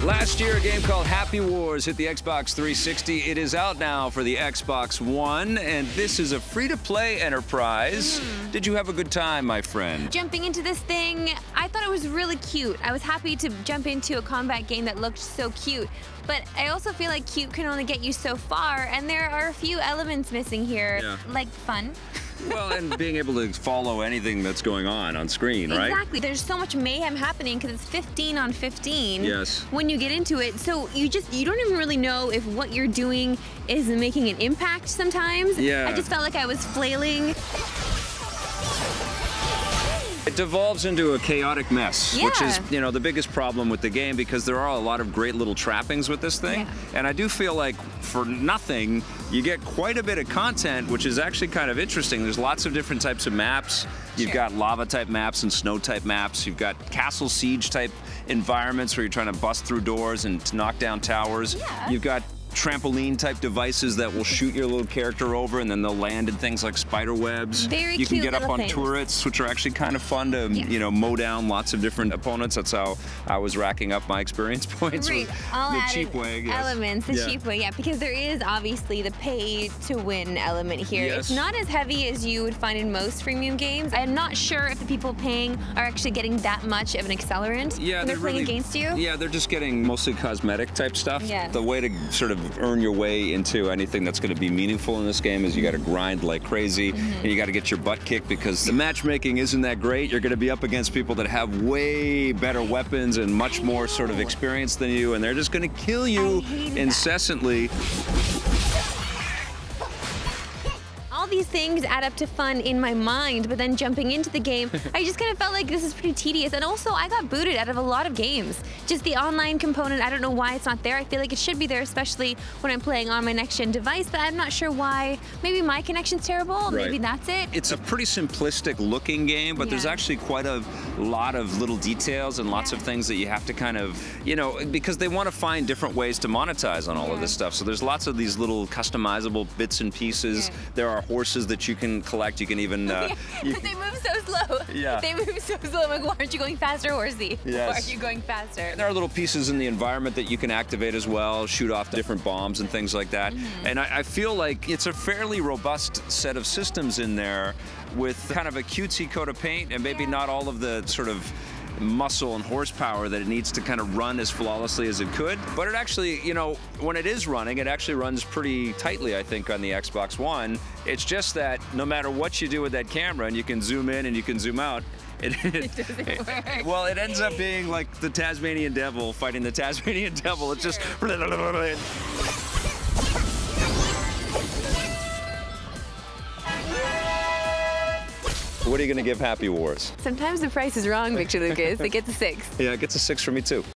Last year, a game called Happy Wars hit the Xbox 360. It is out now for the Xbox One, and this is a free-to-play enterprise. Did you have a good time, my friend? Jumping into this thing, I thought it was really cute. I was happy to jump into a combat game that looked so cute. But I also feel like cute can only get you so far, and there are a few elements missing here, like fun. Well, and being able to follow anything that's going on screen, right? Exactly. There's so much mayhem happening because it's 15 on 15 when you get into it. So you don't even really know if what you're doing is making an impact sometimes. Yeah. I just felt like I was flailing. It devolves into a chaotic mess, which is, you know, the biggest problem with the game because there are a lot of great little trappings with this thing. And I do feel like for nothing, you get quite a bit of content, which is actually kind of interesting. There's lots of different types of maps. You've got lava-type maps and snow-type maps. You've got castle siege-type environments where you're trying to bust through doors and knock down towers. You've got trampoline-type devices that will shoot your little character over, and then they'll land in things like spider webs. Very you can cute get up on things. turrets, which are actually kind of fun to, you know, mow down lots of different opponents. That's how I was racking up my experience points. Right, with all the added cheap way, elements, the cheap way, because there is obviously the pay-to-win element here. It's not as heavy as you would find in most freemium games. I'm not sure if the people paying are actually getting that much of an accelerant when they're playing against you. Yeah, they're just getting mostly cosmetic-type stuff. The way to sort of earn your way into anything that's going to be meaningful in this game is you got to grind like crazy, and you got to get your butt kicked because the matchmaking isn't that great. You're going to be up against people that have way better weapons and much more sort of experience than you, and they're just going to kill you incessantly. All these things add up to fun in my mind, but then jumping into the game, I just kind of felt like this is pretty tedious. And also, I got booted out of a lot of games. Just the online component, I don't know why it's not there. I feel like it should be there, especially when I'm playing on my next-gen device, but I'm not sure why. Maybe my connection's terrible, maybe that's it. It's a pretty simplistic looking game, but there's actually quite a lot of little details and lots of things that you have to kind of, you know, because they want to find different ways to monetize on all of this stuff. So there's lots of these little customizable bits and pieces. There are horses that you can collect. You can even they move so slow. They move so slow. I'm like, why aren't you going faster, horsey? Why are you going faster? There are little pieces in the environment that you can activate as well, shoot off different bombs and things like that. And I feel like it's a fairly robust set of systems in there with kind of a cutesy coat of paint and maybe not all of the sort of muscle and horsepower that it needs to kind of run as flawlessly as it could. But it actually, you know, when it is running, it actually runs pretty tightly, I think, on the Xbox One. It's just that no matter what you do with that camera, and you can zoom in and you can zoom out, it doesn't work. Well, it ends up being like the Tasmanian devil fighting the Tasmanian devil. It's just... What are you going to give Happy Wars? Sometimes the price is wrong, Victor Lucas. It gets a 6. Yeah, it gets a 6 for me, too.